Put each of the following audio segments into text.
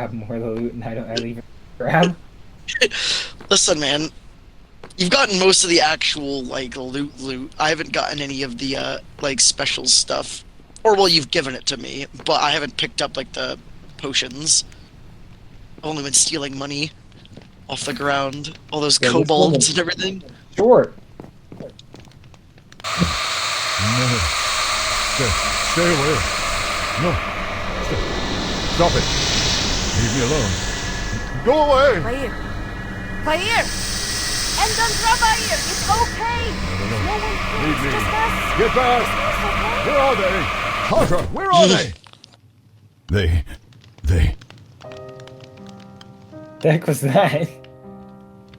grab more of the loot and I leave it grab. Listen, man. You've gotten most of the actual, like, loot. I haven't gotten any of the, like, special stuff. Or, well, you've given it to me, but I haven't picked up, like, the potions. I've only been stealing money off the ground. All those kobolds and everything. Sure. No. Stay away. No. Stop it. Leave me alone. Go away! Caer! Dineval! It's okay! No. No one cares, Leave me. just us. Get back! It's Where are they? Carter, where are they? They... The heck was that?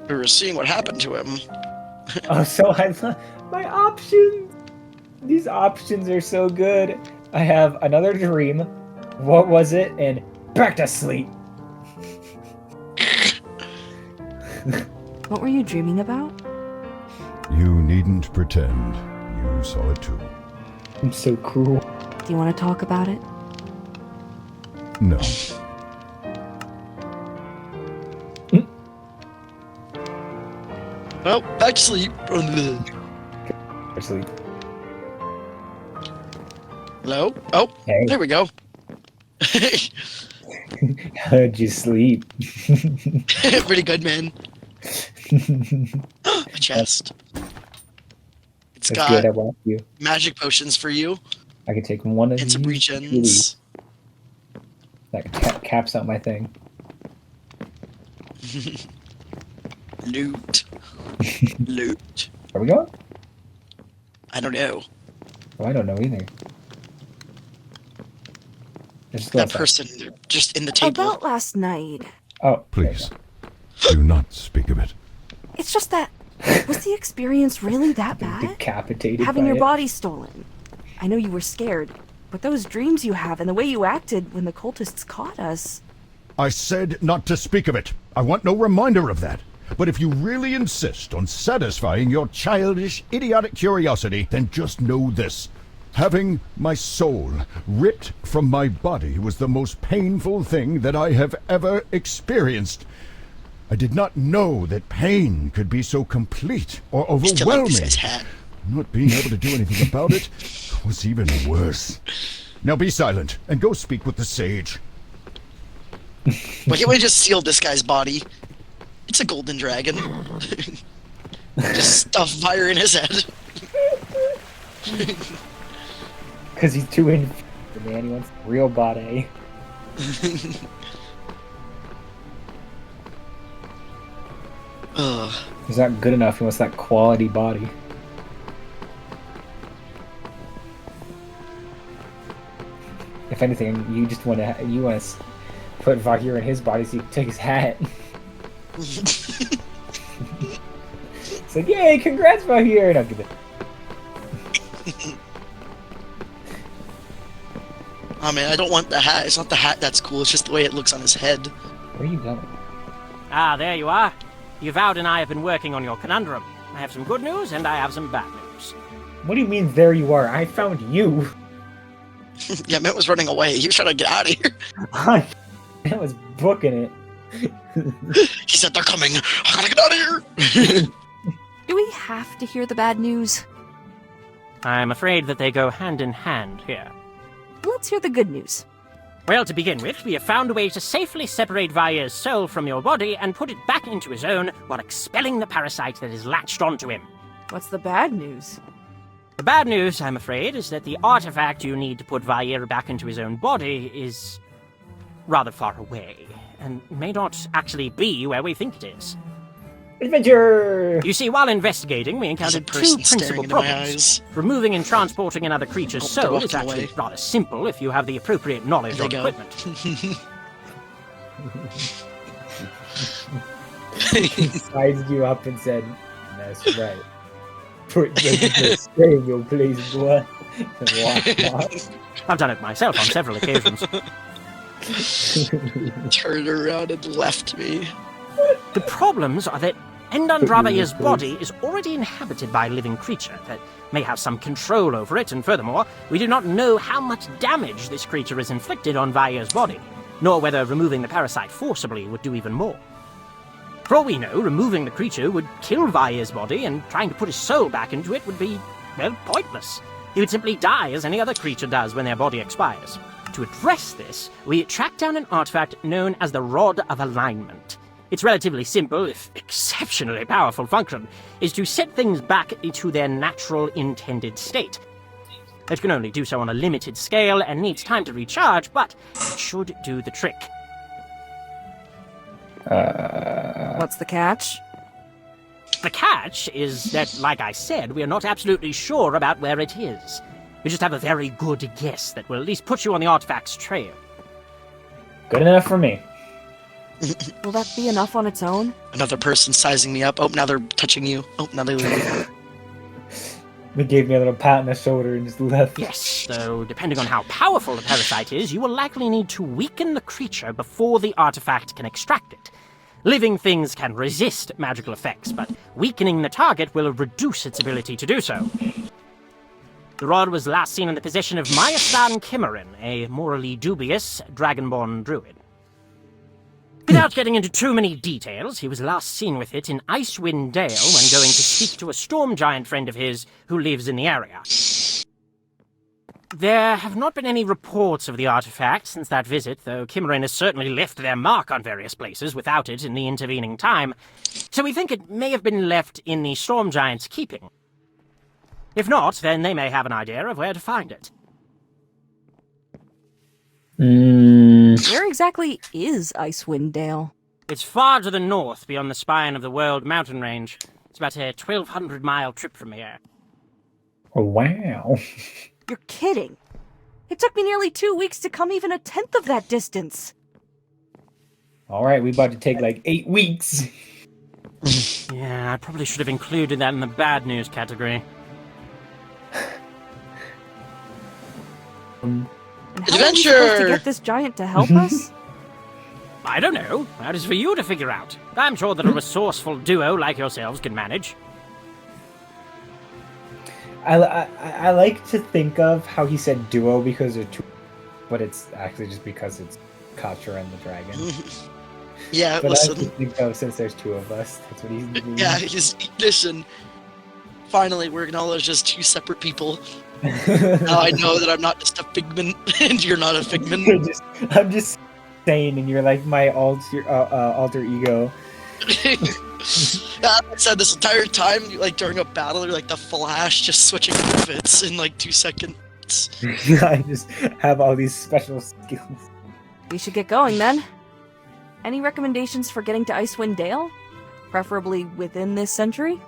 We were seeing what happened to him. Oh, so my options. These options are so good. I have another dream. What was it? And back to sleep. What were you dreaming about? You needn't pretend. You saw it too. I'm so cruel. Do you want to talk about it? No. Well, back to sleep. Sleep. Hello? Oh, Hey. there we go. How'd you sleep? Pretty good, man. A chest. It's That's got good, I want you. magic potions for you I can take one of and some these regens. That caps out my thing. Loot. Loot. Are we going? I don't know. Oh, I don't know either. Let's just go That outside. person just in the table. About last night. Oh, Please. Do not speak of it. It's just that... Was the experience really that bad? decapitated Having by your it. body stolen. I know you were scared, but those dreams you have and the way you acted when the cultists caught us... I said not to speak of it. I want no reminder of that. But if you really insist on satisfying your childish, idiotic curiosity, then just know this. Having my soul ripped from my body was the most painful thing that I have ever experienced. I did not know that pain could be so complete or Still like overwhelming. this guy's hat. Not being able to do anything about it was even worse. Now be silent and go speak with the sage. Why can't we just steal this guy's body? It's a golden dragon. Just stuff fire in his head. Because he's too in. Man, he wants real body. Ugh. He's not good enough. He wants that quality body. If anything, you just want to put Vahir in his body so you can take his hat. It's like, yay, congrats, Vahir! And I'll give it. Oh man, I don't want the hat. It's not the hat that's cool. It's just the way it looks on his head. Where are you going? Ah, there you are. Yvonne and I have been working on your conundrum. I have some good news and I have some bad news. What do you mean, there you are? I found you. Yeah, Mitt was running away. He was trying to get out of here. I was booking it. He said, they're coming. I gotta get out of here. Do we have to hear the bad news? I'm afraid that they go hand in hand here. Let's hear the good news. Well, to begin with, we have found a way to safely separate Vahir's soul from your body and put it back into his own while expelling the parasite that is latched onto him. What's the bad news? The bad news, I'm afraid, is that the artifact you need to put Vahir back into his own body is rather far away, and may not actually be where we think it is. Adventure! You see, while investigating, we There's a encountered two person staring principal into my problems. eyes. Removing and transporting another creature's Oh, they're soul is walking actually away. rather simple if you have the appropriate knowledge There or they go. equipment. He sized you up and said, that's right. Put the stay in your place, boy. And walked off. I've done it myself on several occasions. Turned around and left me. The problems are that Endandravaya's body is already inhabited by a living creature that may have some control over it, and furthermore, we do not know how much damage this creature has inflicted on Vaya's body. nor whether removing the parasite forcibly would do even more. For all we know, removing the creature would kill Vair's body, and trying to put his soul back into it would be, well, pointless. He would simply die as any other creature does when their body expires. To address this, we tracked down an artifact known as the Rod of Alignment. Its relatively simple, if exceptionally powerful function, is to set things back into their natural intended state. It can only do so on a limited scale and needs time to recharge, but it should do the trick. What's the catch? The catch is that, like I said, we are not absolutely sure about where it is. We just have a very good guess that will at least put you on the artifact's trail. Good enough for me. Will that be enough on its own? Another person sizing me up. Oh, now they're touching you. Oh, now they leave. They gave me a little pat on the shoulder and just left. Yes, though, depending on how powerful the parasite is, you will likely need to weaken the creature before the artifact can extract it. Living things can resist magical effects, but weakening the target will reduce its ability to do so. The rod was last seen in the possession of Myastan Kimmerin, a morally dubious Dragonborn druid. Without getting into too many details, he was last seen with it in Icewind Dale when going to speak to a storm giant friend of his who lives in the area. There have not been any reports of the artifact since that visit, though Kimmerin has certainly left their mark on various places without it in the intervening time, so we think it may have been left in the storm giant's keeping. If not, then they may have an idea of where to find it. Where exactly is Icewind Dale? It's far to the north, beyond the spine of the World Mountain Range. It's about a 1,200-mile trip from here. Oh, wow. You're kidding. It took me nearly 2 weeks to come even a tenth of that distance. All right, we about to take like 8 weeks. Yeah, I probably should have included that in the bad news category. And how are we supposed to get this giant to help us? I don't know. That is for you to figure out. I'm sure that a resourceful duo like yourselves can manage. I like to think of how he said duo because they're two, but it's actually just because it's Katra and the dragon. Yeah, But listen. I like to think of since there's two of us. That's what he's doing. Yeah, listen. Finally, we're acknowledged as two separate people. Now I know that I'm not just a figment, and you're not a figment. I'm just saying, and you're like my alter ego. I said this entire time, like during a battle, you're like the Flash, just switching outfits in like 2 seconds. I just have all these special skills. We should get going then. Any recommendations for getting to Icewind Dale? Preferably within this century?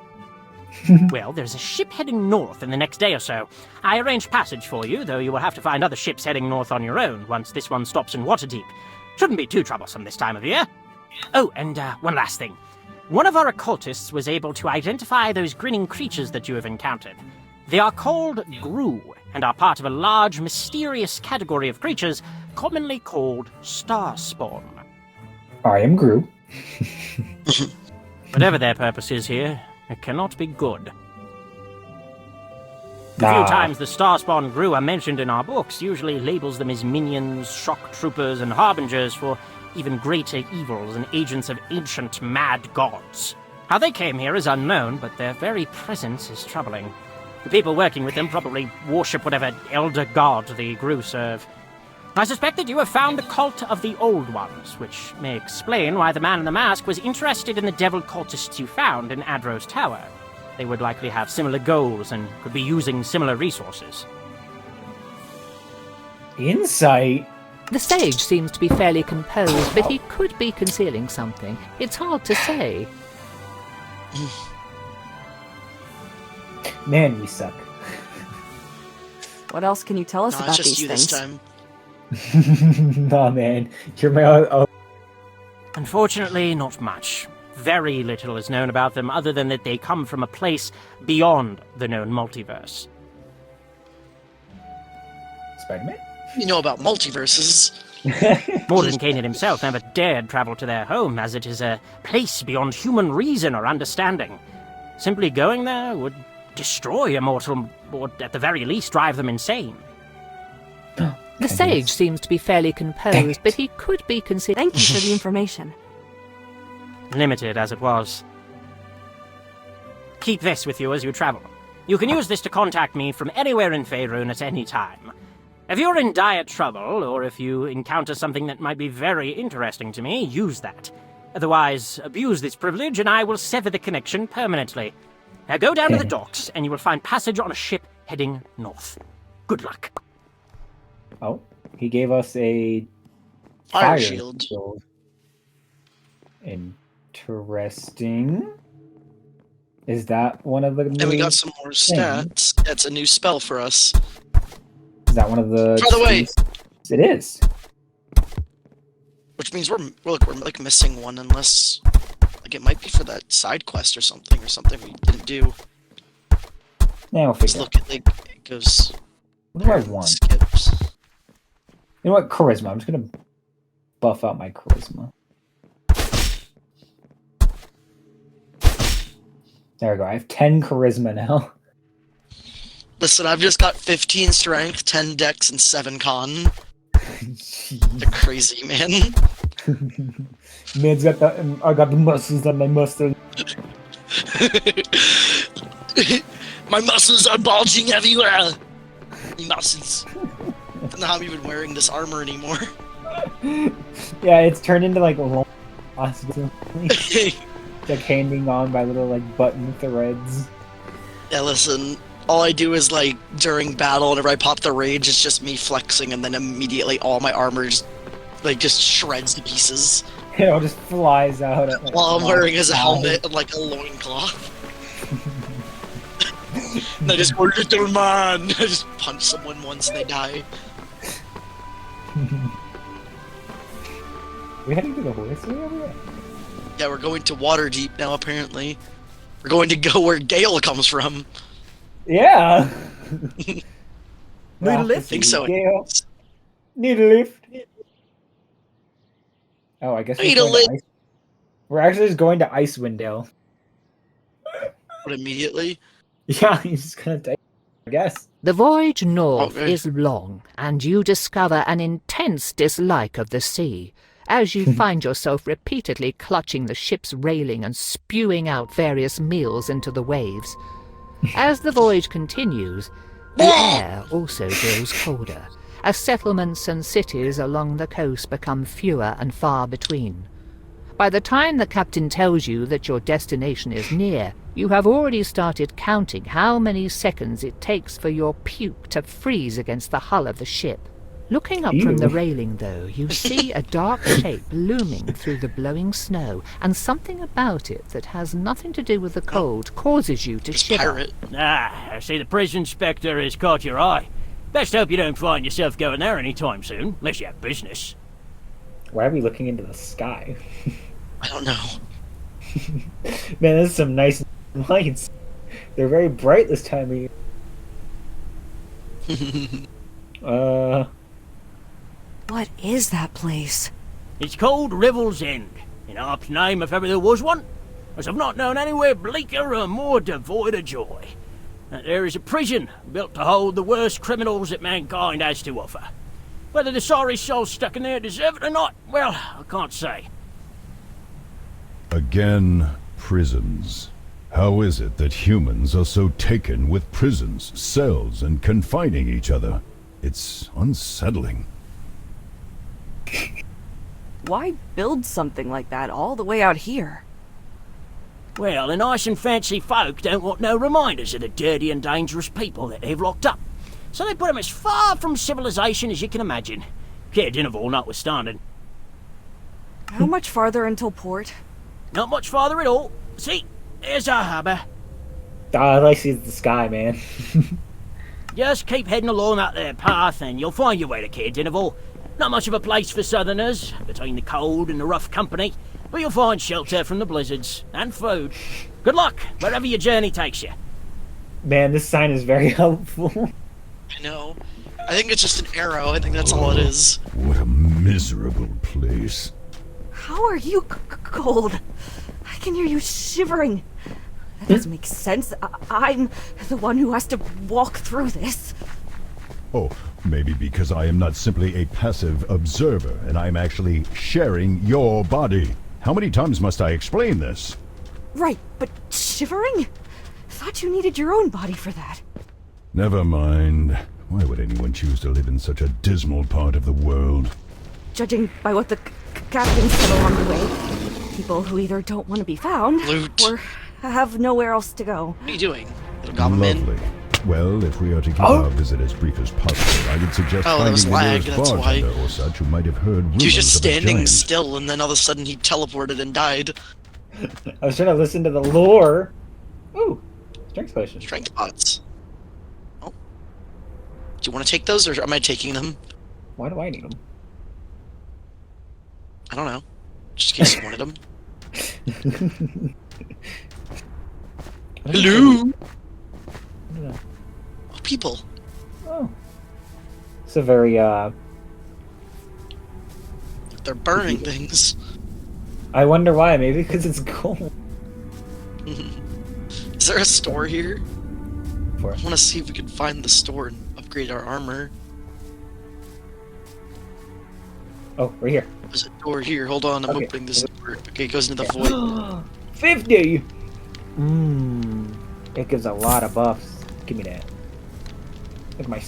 Well, there's a ship heading north in the next day or so. I arranged passage for you, though you will have to find other ships heading north on your own once this one stops in Waterdeep. Shouldn't be too troublesome this time of year. Oh, and one last thing. One of our occultists was able to identify those grinning creatures that you have encountered. They are called Gru, and are part of a large, mysterious category of creatures commonly called Starspawn. I am Gru. Whatever their purpose is here, it cannot be good. The few times the Starspawn Gru are mentioned in our books usually labels them as minions, shock troopers, and harbingers for even greater evils and agents of ancient mad gods. How they came here is unknown, but their very presence is troubling. The people working with them probably worship whatever elder god the Gru serve. I suspect that you have found the cult of the Old Ones, which may explain why the man in the mask was interested in the devil cultists you found in Adro's Tower. They would likely have similar goals and could be using similar resources. Insight? The sage seems to be fairly composed, but he could be concealing something. It's hard to say. Man, we suck. What else can you tell us No, about it's just these you things? this time. Nah, man. You're my... Unfortunately, not much. Very little is known about them other than that they come from a place beyond the known multiverse. Spider-Man? You know about multiverses. Mordenkainen himself never dared travel to their home, as it is a place beyond human reason or understanding. Simply going there would destroy a mortal, or at the very least drive them insane. The sage seems to be fairly composed, but he could be considering... Thank you for the information. Limited as it was. Keep this with you as you travel. You can use this to contact me from anywhere in Faerun at any time. If you're in dire trouble, or if you encounter something that might be very interesting to me, use that. Otherwise, abuse this privilege and I will sever the connection permanently. Now go down to the docks and you will find passage on a ship heading north. Good luck. Oh, he gave us a Fire shield. Interesting. Is that one of the new... And we got some more stats. That's a new spell for us. Is that one of the... By the way... It is. Which means we're like missing one unless... Like it might be for that side quest or something we didn't do. Yeah, we'll Just figure look at like it goes... What do I want? Skips. You know what? Charisma. I'm just gonna buff out my charisma. There we go. I have 10 charisma now. Listen, I've just got 15 strength, 10 dex, and 7 con. They're crazy, man. Man's got the... I got the muscles on my muscle. My muscles are bulging everywhere. My muscles. I don't know how I'm even wearing this armor anymore. Yeah, it's turned into like long like hanging on by little like button threads. Yeah, listen. All I do is like during battle, whenever I pop the rage, it's just me flexing, and then immediately all my armor just shreds to pieces. It all just flies out. At, like, while I'm wearing as a helmet and like a loincloth. And I just go, little man! I just punch someone once and they die. We heading to the horse area? Yeah, we're going to Waterdeep now, apparently. We're going to go where Gale comes from. Yeah! Need a lift? I think so. Gale. Need a lift? Oh, I guess Need a lift. We're actually just going to Icewind Dale. But immediately? Yeah, he's just gonna take, I guess. The voyage north Okay. is long, and you discover an intense dislike of the sea, as you find yourself repeatedly clutching the ship's railing and spewing out various meals into the waves. As the voyage continues, the air also grows colder, as settlements and cities along the coast become fewer and far between. By the time the captain tells you that your destination is near, you have already started counting how many seconds it takes for your puke to freeze against the hull of the ship. Looking up from the railing, though, you see a dark shape looming through the blowing snow, and something about it that has nothing to do with the cold causes you to It's shiver. pirate. Ah, I see the prison inspector has caught your eye. Best hope you don't find yourself going there any time soon, unless you have business. Why are we looking into the sky? I don't know. Man, there's some nice lights. They're very bright this time of year. What is that place? It's called Revel's End, in Harp's name if ever there was one, as I've not known anywhere bleaker or more devoid of joy. And there is a prison built to hold the worst criminals that mankind has to offer. Whether the sorry souls stuck in there deserve it or not, well, I can't say. Again, prisons. How is it that humans are so taken with prisons, cells, and confining each other? It's unsettling. Why build something like that all the way out here? Well, the nice and fancy folk don't want no reminders of the dirty and dangerous people that they've locked up. So they put them as far from civilization as you can imagine. Caer Dineval notwithstanding. How much farther until port? Not much farther at all. See, there's our harbour. All I see is the sky, man. Just keep heading along that there path and you'll find your way to Caer Dineval. Not much of a place for southerners, between the cold and the rough company, but you'll find shelter from the blizzards, and food. Good luck, wherever your journey takes you. Man, this sign is very helpful. I know. I think it's just an arrow. I think that's all it is. What a miserable place. How are you cold? I can hear you shivering. That doesn't make sense. I'm the one who has to walk through this. Oh, Maybe because I am not simply a passive observer, and I am actually sharing your body. How many times must I explain this? Right, but shivering? Thought you needed your own body for that. Never mind. Why would anyone choose to live in such a dismal part of the world? Judging by what the captain said along the way, people who either don't want to be found Loot. or have nowhere else to go. What are you doing? Little goblin man? Lovely. Well, if we are to keep our visit as brief as possible, I would suggest Oh, that was finding the lag, nearest that's why. bartender or such who might have heard rumors He was just of a standing giant. still, and then all of a sudden he teleported and died. I was trying to listen to the lore. Ooh, strength potion. Strength pots. Oh. Do you want to take those, or am I taking them? Why do I need them? I don't know. Just in case you wanted them. Hello? Oh, people. Oh. It's a very, They're burning things. I wonder why. Maybe because it's gold. Is there a store here? For I want to see if we can find the store and upgrade our armor. Oh, right here. There's a door here. Hold on, I'm Okay. opening this door. Okay, it goes into the void. 50! It gives a lot of buffs. Give me that. Look at my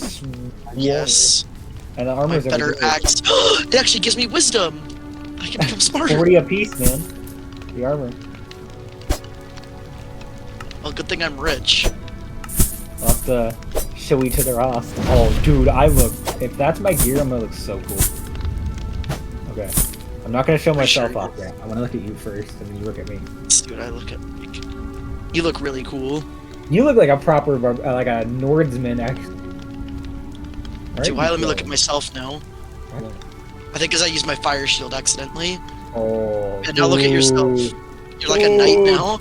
Yes. And the My armor's better over here. axe. It actually gives me wisdom. I can become smarter. 40 a piece, man. The armor. Well, good thing I'm rich. I'll have to show each other off. Oh, dude, I look... If that's my gear, I'm gonna look so cool. Okay. I'm not gonna show myself sure. off yet. I wanna look at you first, and then you look at me. Let's see what I look at. You look really cool. You look like a proper, like a Nordsman, actually. So why? Let me look at myself now. I think because I used my fire shield accidentally. Oh, And now look at yourself. You're like a knight Dude. now.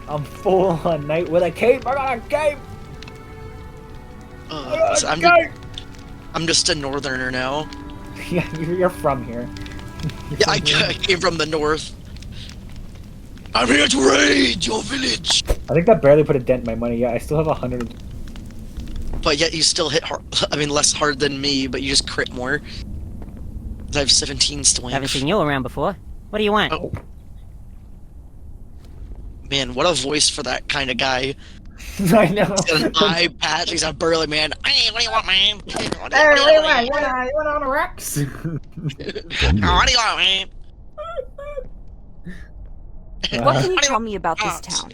I'm full on knight with a cape. I got a cape. So I'm just a northerner now. Yeah, you're from here. Yeah, I came from the north. I'm here to raid your village. I think that barely put a dent in my money. Yeah, I still have 100. But yet you still hit hard. I mean, less hard than me, but you just crit more. I have 17 strength. Haven't seen you around before. What do you want? Oh. Man, what a voice for that kind of guy. I know. He's got an eye patch. He's a burly man. Hey, what do you want, man? What do Hey, you want? you want on a Rex? What do you want, man? What can you tell me about this town?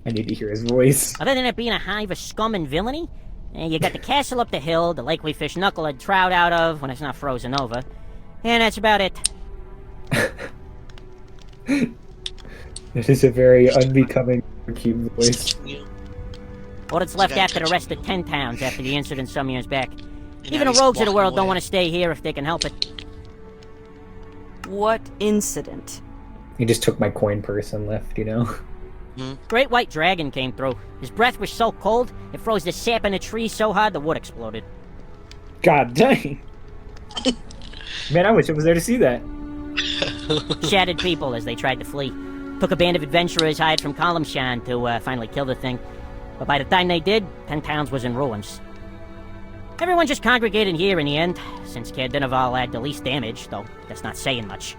I need to hear his voice. Other than it being a hive of scum and villainy, you got the castle up the hill, the lake we fish knucklehead trout out of when it's not frozen over, and that's about it. This is a very unbecoming cube voice. All that's left after the rest of 10 towns after the incident some years back. Even the rogues of the world don't want to stay here if they can help it. What incident? He just took my coin purse and left, you know? Great white dragon came through. His breath was so cold, it froze the sap in the tree so hard the wood exploded. God dang. Man, I wish I was there to see that. Shattered people as they tried to flee. Took a band of adventurers hired from Columnshan to finally kill the thing. But by the time they did, 10 towns was in ruins. Everyone just congregated here in the end, since Caer Dineval had the least damage, though that's not saying much.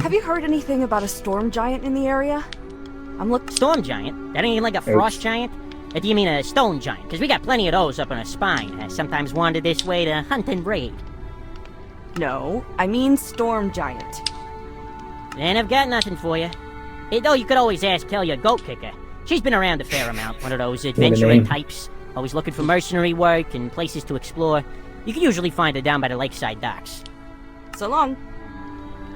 Have you heard anything about a storm giant in the area? I'm looking. Storm giant? That ain't like a frost giant? Or do you mean a stone giant? Because we got plenty of those up on our spine. Sometimes wander this way to hunt and raid. No, I mean storm giant. Then I've got nothing for you. Though you could always ask Kelly, goat kicker. She's been around a fair amount, one of those adventuring types. Always looking for mercenary work and places to explore. You can usually find her down by the lakeside docks. So long.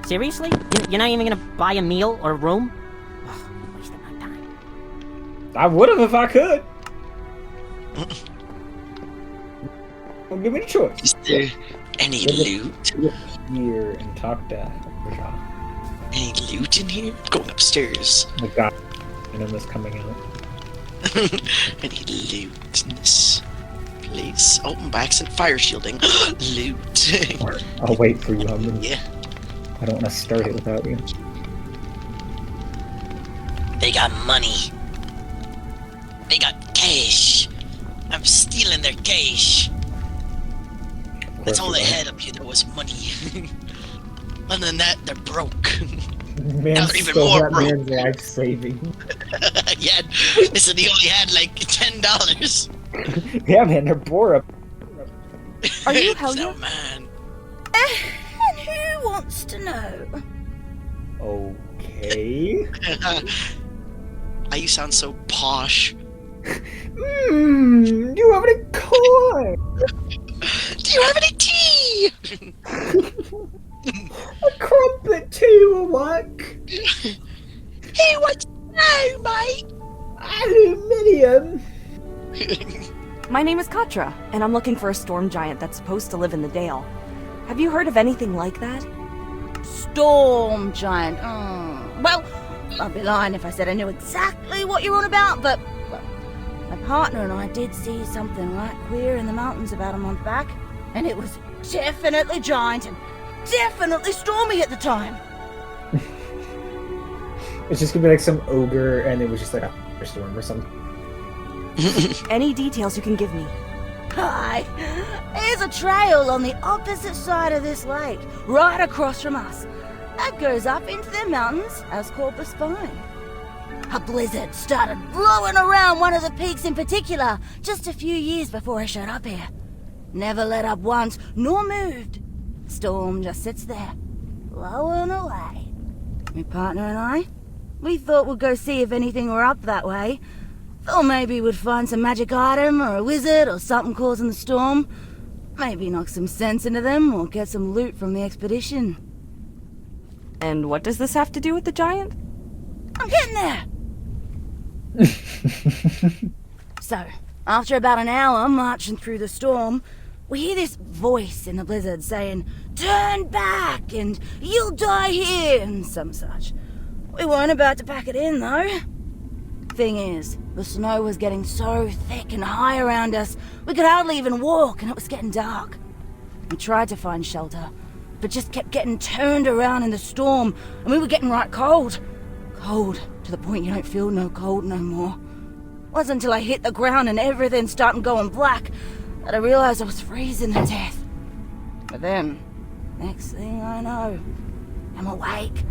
Seriously? You're not even gonna buy a meal or a room? Oh, wasting my time. I would have if I could. Well, give me the choice. Is there any loot? Here and talk to Rajah. Any loot in here? I'm going upstairs. The guy and was coming out. Any loot in this place? Oh, by accident fire shielding. Loot. I'll wait for you. Yeah. I don't want to start it without you. They got money. They got cash. I'm stealing their cash. That's all they had up here. There was money. Other than that, they're broke. Man Now they're even stole more that broke. man's life saving. Yeah, listen, he only had like $10. Yeah, man, they're poor up. Are you So, Helga? man. And who wants to know? Okay. You sound so posh. Do you have any corn? Do you have any tea? A crumpet tea will work. He wants to know, mate. Aluminium. My name is Katra, and I'm looking for a storm giant that's supposed to live in the Dale. Have you heard of anything like that? Storm giant. Well, I'd be lying if I said I knew exactly what you're on about, but well, my partner and I did see something right queer in the mountains about a month back, and it was definitely giant and definitely stormy at the time. It's just gonna be like some ogre, and it was just like a storm or something. Any details you can give me? Hi, here's a trail on the opposite side of this lake, right across from us. That goes up into the mountains as Corpus Fine. A blizzard started blowing around one of the peaks in particular just a few years before I showed up here. Never let up once, nor moved. Storm just sits there, blowing away. My partner and I, we thought we'd go see if anything were up that way. Thought maybe we'd find some magic item or a wizard or something causing the storm. Maybe knock some sense into them or get some loot from the expedition. And what does this have to do with the giant? I'm getting there! So, after about an hour marching through the storm, we hear this voice in the blizzard saying, "Turn back," and "You'll die here," and some such. We weren't about to pack it in, though. Thing is, the snow was getting so thick and high around us, we could hardly even walk, and it was getting dark. We tried to find shelter, but just kept getting turned around in the storm, and we were getting right cold. Cold, to the point you don't feel no cold no more. Wasn't until I hit the ground and everything started going black that I realized I was freezing to death. But then, next thing I know, I'm awake.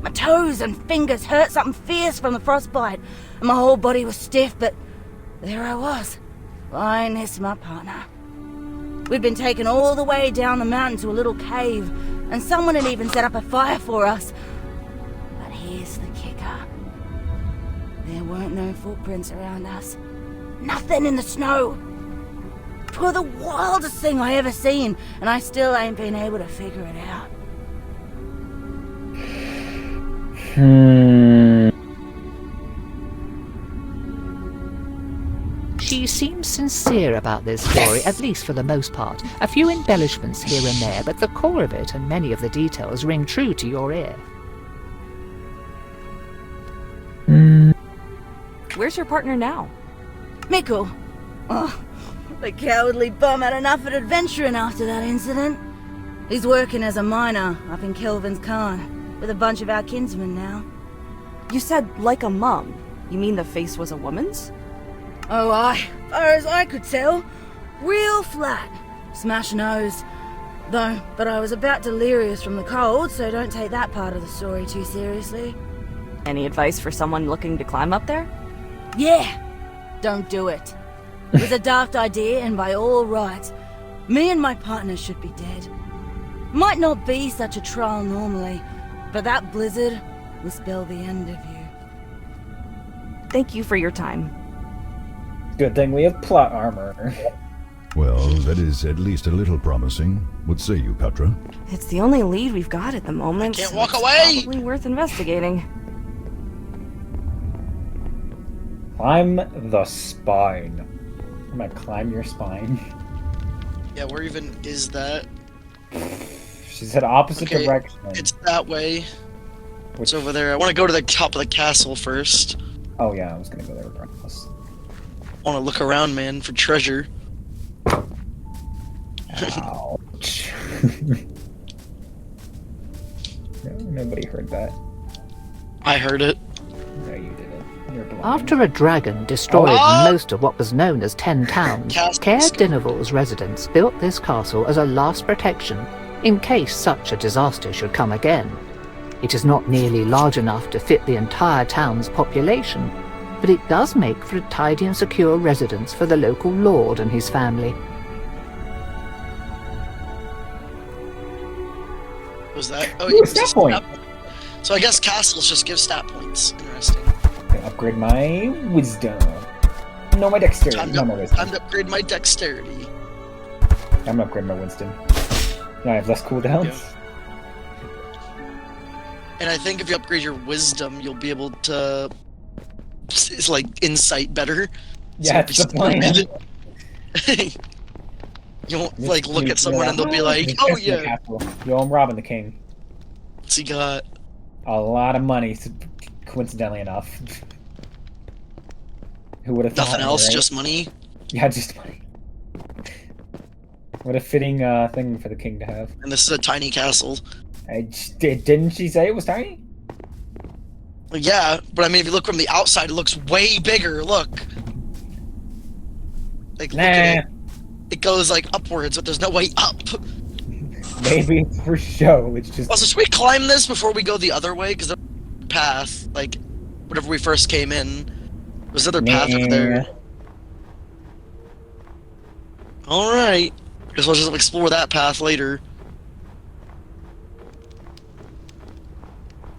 My toes and fingers hurt something fierce from the frostbite, and my whole body was stiff, but there I was, lying next to my partner. We'd been taken all the way down the mountain to a little cave, and someone had even set up a fire for us. But here's the kicker. There weren't no footprints around us. Nothing in the snow. 'Twere the wildest thing I ever seen, and I still ain't been able to figure it out. She seems sincere about this story, at least for the most part. A few embellishments here and there, but the core of it and many of the details ring true to your ear. Where's your partner now? Mikkel. Oh, the cowardly bum had enough of adventuring after that incident. He's working as a miner up in Kelvin's Khan with a bunch of our kinsmen now. You said like a mum. You mean the face was a woman's? Oh, far as I could tell, real flat, smash nose. Though, but I was about delirious from the cold, so don't take that part of the story too seriously. Any advice for someone looking to climb up there? Yeah, don't do it. It was a daft idea, and by all rights, me and my partner should be dead. Might not be such a trial normally, but that blizzard will spell the end of you. Thank you for your time. Good thing we have plot armor. Well, that is at least a little promising. What say you, Katra? It's the only lead we've got at the moment. Can't so walk it's away! Probably worth investigating. Climb the spine. I'm gonna climb your spine. Yeah, where even is that? She said opposite Okay, direction. It's that way. Which- It's over there. I want to go to the top of the castle first. Oh yeah, I was gonna go there regardless. I want to look around, man, for treasure. Ouch. No, nobody heard that. I heard it. No, you didn't. You're blind. After a dragon destroyed most of what was known as 10 towns, Caer Dineval's residents built this castle as a last protection in case such a disaster should come again. It is not nearly large enough to fit the entire town's population, but it does make for a tidy and secure residence for the local lord and his family. Was that? Oh, Ooh, stat point. So I guess castles just give stat points. Interesting. Upgrade my wisdom. No, my dexterity. Time to upgrade my dexterity. I'm gonna upgrade my wisdom. Now I have less cooldowns. Yeah. And I think if you upgrade your wisdom, you'll be able to... It's like insight better. Yeah, that's the plan. You won't like look at someone and they'll be like, "Oh yeah." Yo, I'm robbing the king. What's he got? A lot of money, coincidentally enough. Who would have thought? Nothing else, right? just money. Yeah, just money. What a fitting thing for the king to have. And this is a tiny castle. Didn't she say it was tiny? Well, yeah, but I mean, if you look from the outside, it looks way bigger. Look. Like, look at it. It goes like upwards, but there's no way up. Maybe it's for show. It's just. Also, should we climb this before we go the other way? Because the path, like, whenever we first came in, there's another path over there. All right. Guess we'll just explore that path later.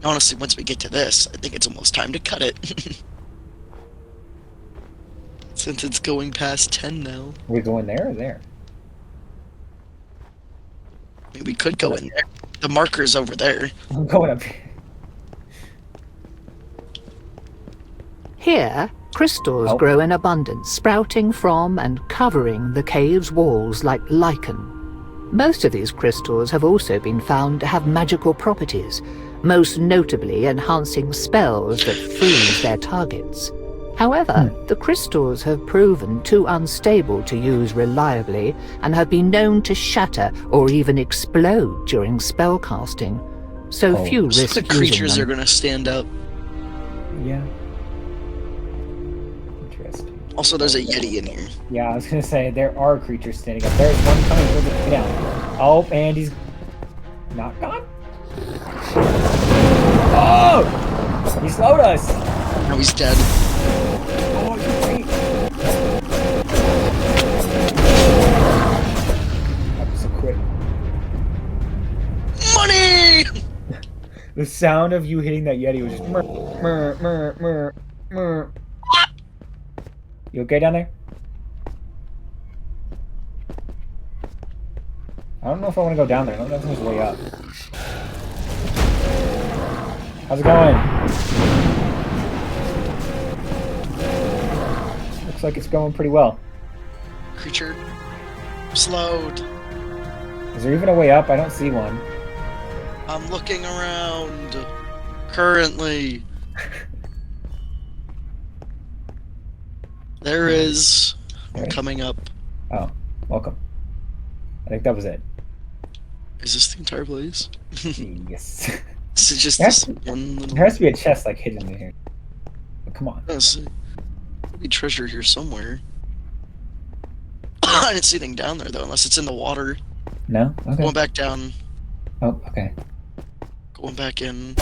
Honestly, once we get to this, I think it's almost time to cut it. Since it's going past 10 now. Are we going there or there? I mean, we could go in there. The marker's over there. I'm going up here. Here, crystals grow in abundance, sprouting from and covering the cave's walls like lichen. Most of these crystals have also been found to have magical properties, most notably enhancing spells that freeze their targets. However, the crystals have proven too unstable to use reliably and have been known to shatter or even explode during spellcasting, so few risk the using creatures them. are going to stand up. Yeah. Interesting. Also, there's a Yeti in here. Yeah, I was gonna say there are creatures standing up. There's one coming a little bit down. Oh, and he's not gone. Oh! He slowed us. Now he's dead. Oh, you're great. That was a crit. Money! The sound of you hitting that Yeti was just murr, murr, murr, murr, murr. You okay down there? I don't know if I want to go down there. I don't know if there's a way up. How's it going? Looks like it's going pretty well. Creature slowed. Is there even a way up? I don't see one. I'm looking around. Currently. There is. I'm coming up. Oh, welcome. I think that was it. Is this the entire place? Yes. This is just There this one little... has to be a chest like hidden in here. But come on. There'll be treasure here somewhere. I didn't see anything down there though, unless it's in the water. No? Okay. Going back down. Oh, okay. Going back in.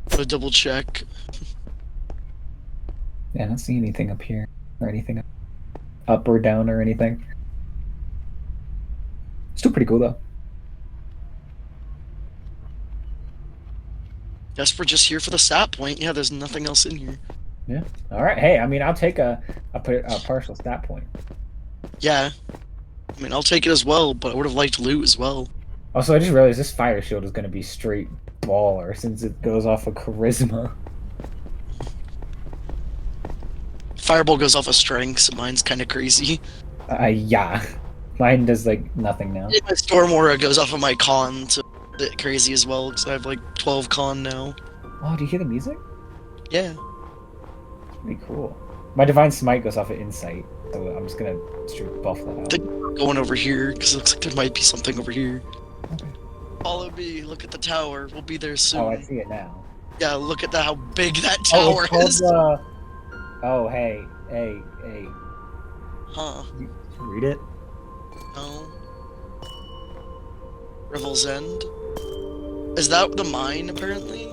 Gotta double check. Yeah, I don't see anything up here. Or anything up or down or anything. Still pretty cool though. Guess we're just here for the stat point. Yeah, there's nothing else in here. Yeah. Alright, hey, I mean, I'll take a partial stat point. Yeah. I mean, I'll take it as well, but I would have liked loot as well. Also, I just realized this fire shield is going to be straight baller since it goes off of charisma. Fireball goes off of strength, so mine's kind of crazy. Yeah. Mine does, like, nothing now. My Storm Aura goes off of my con, so a bit crazy as well, because I have, like, 12 con now. Oh, do you hear the music? Yeah. It's pretty cool. My Divine Smite goes off of Insight, so I'm just going to straight buff that out. Going over here, because it looks like there might be something over here. Okay. Follow me, look at the tower, we'll be there soon. Oh, I see it now. Yeah, look at how big that Oh, tower it's called, is. Oh, hey. Huh. You read it? No. Revel's End? Is that the mine, apparently?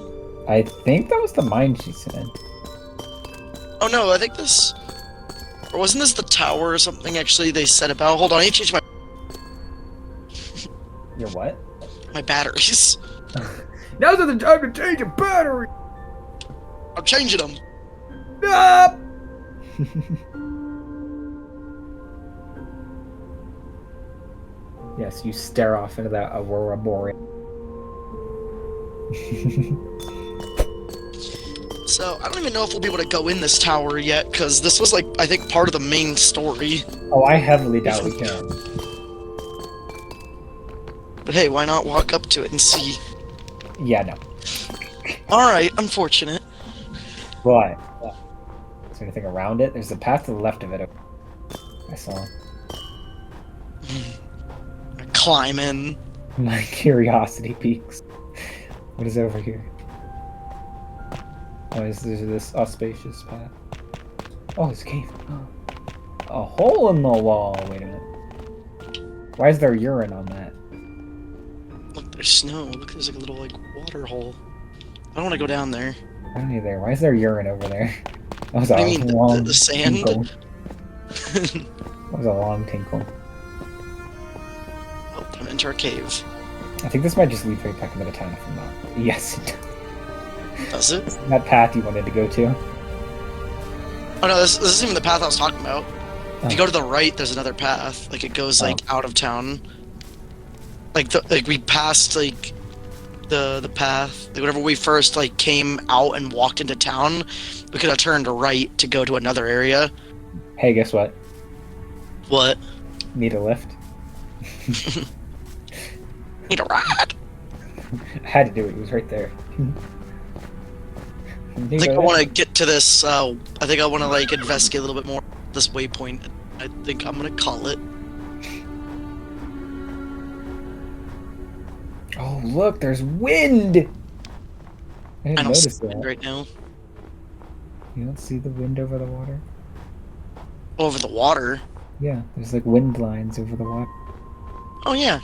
I think that was the mine she said. Oh no, I think this... Or wasn't this the tower or something actually they said about... Hold on, I need to change Your what? my batteries. Now's not the time to change a battery! I'm changing them. Stop! Yes, you stare off into that aurora boreal. So, I don't even know if we'll be able to go in this tower yet, because this was, like, I think part of the main story. Oh, I heavily doubt we can. But hey, why not walk up to it and see? Yeah, no. Alright, unfortunate. What? Is there anything around it? There's a path to the left of it. I saw. Climb in. My curiosity peaks. What is over here? Oh, is there this auspicious path? Oh, it's a cave. Oh. A hole in the wall. Wait a minute. Why is there urine on that? Look, there's snow. Look, there's like a little, like, water hole. I don't want to go down there. I don't either. Why is there urine over there? That was What a do you mean, long the sand? tinkle. That was a long tinkle. Oh, I'm into our cave. I think this might just lead right back into the town if I'm not. Yes, it Does it? does. That path you wanted to go to. Oh no, this isn't even the path I was talking about. Oh. If you go to the right, there's another path. Like, it goes, like, out of town. Like, we passed, like, the path. Like, whenever we first, like, came out and walked into town, we could have turned right to go to another area. Hey, guess what? What? Need a lift? Need a ride? I had to do it. It was right there. I think I want to get to this, I think I want to, like, investigate a little bit more this waypoint. I think I'm going to call it. Oh, look, there's wind! I didn't I don't see notice the that. wind right now. You don't see the wind over the water? Over the water? Yeah, there's like wind lines over the water. Oh, yeah.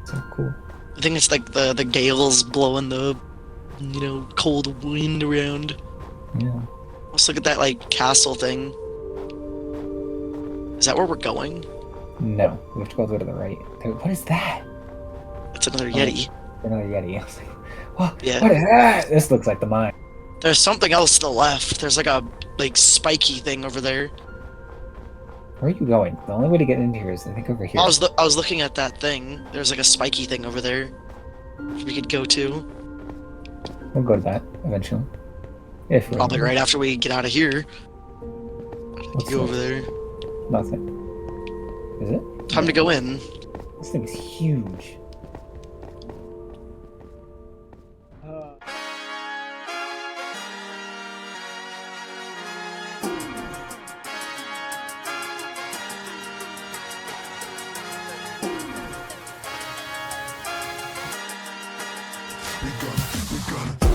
So cool. I think it's like the gales blowing the, you know, cold wind around. Yeah. Let's look at that, like, castle thing. Is that where we're going? No, we have to go all the way to the right. What is that? It's another Yeti. Another Yeti. I was like, what? Yeah. What is that? This looks like the mine. There's something else to the left. There's like a, like, spiky thing over there. Where are you going? The only way to get into here is, I think, over here. I was looking at that thing. There's like a spiky thing over there we could go to. We'll go to that eventually. If we're Probably right after we get out of here. What's Go that? over there. Nothing. Is it? Time to go in. This thing is huge. We gotta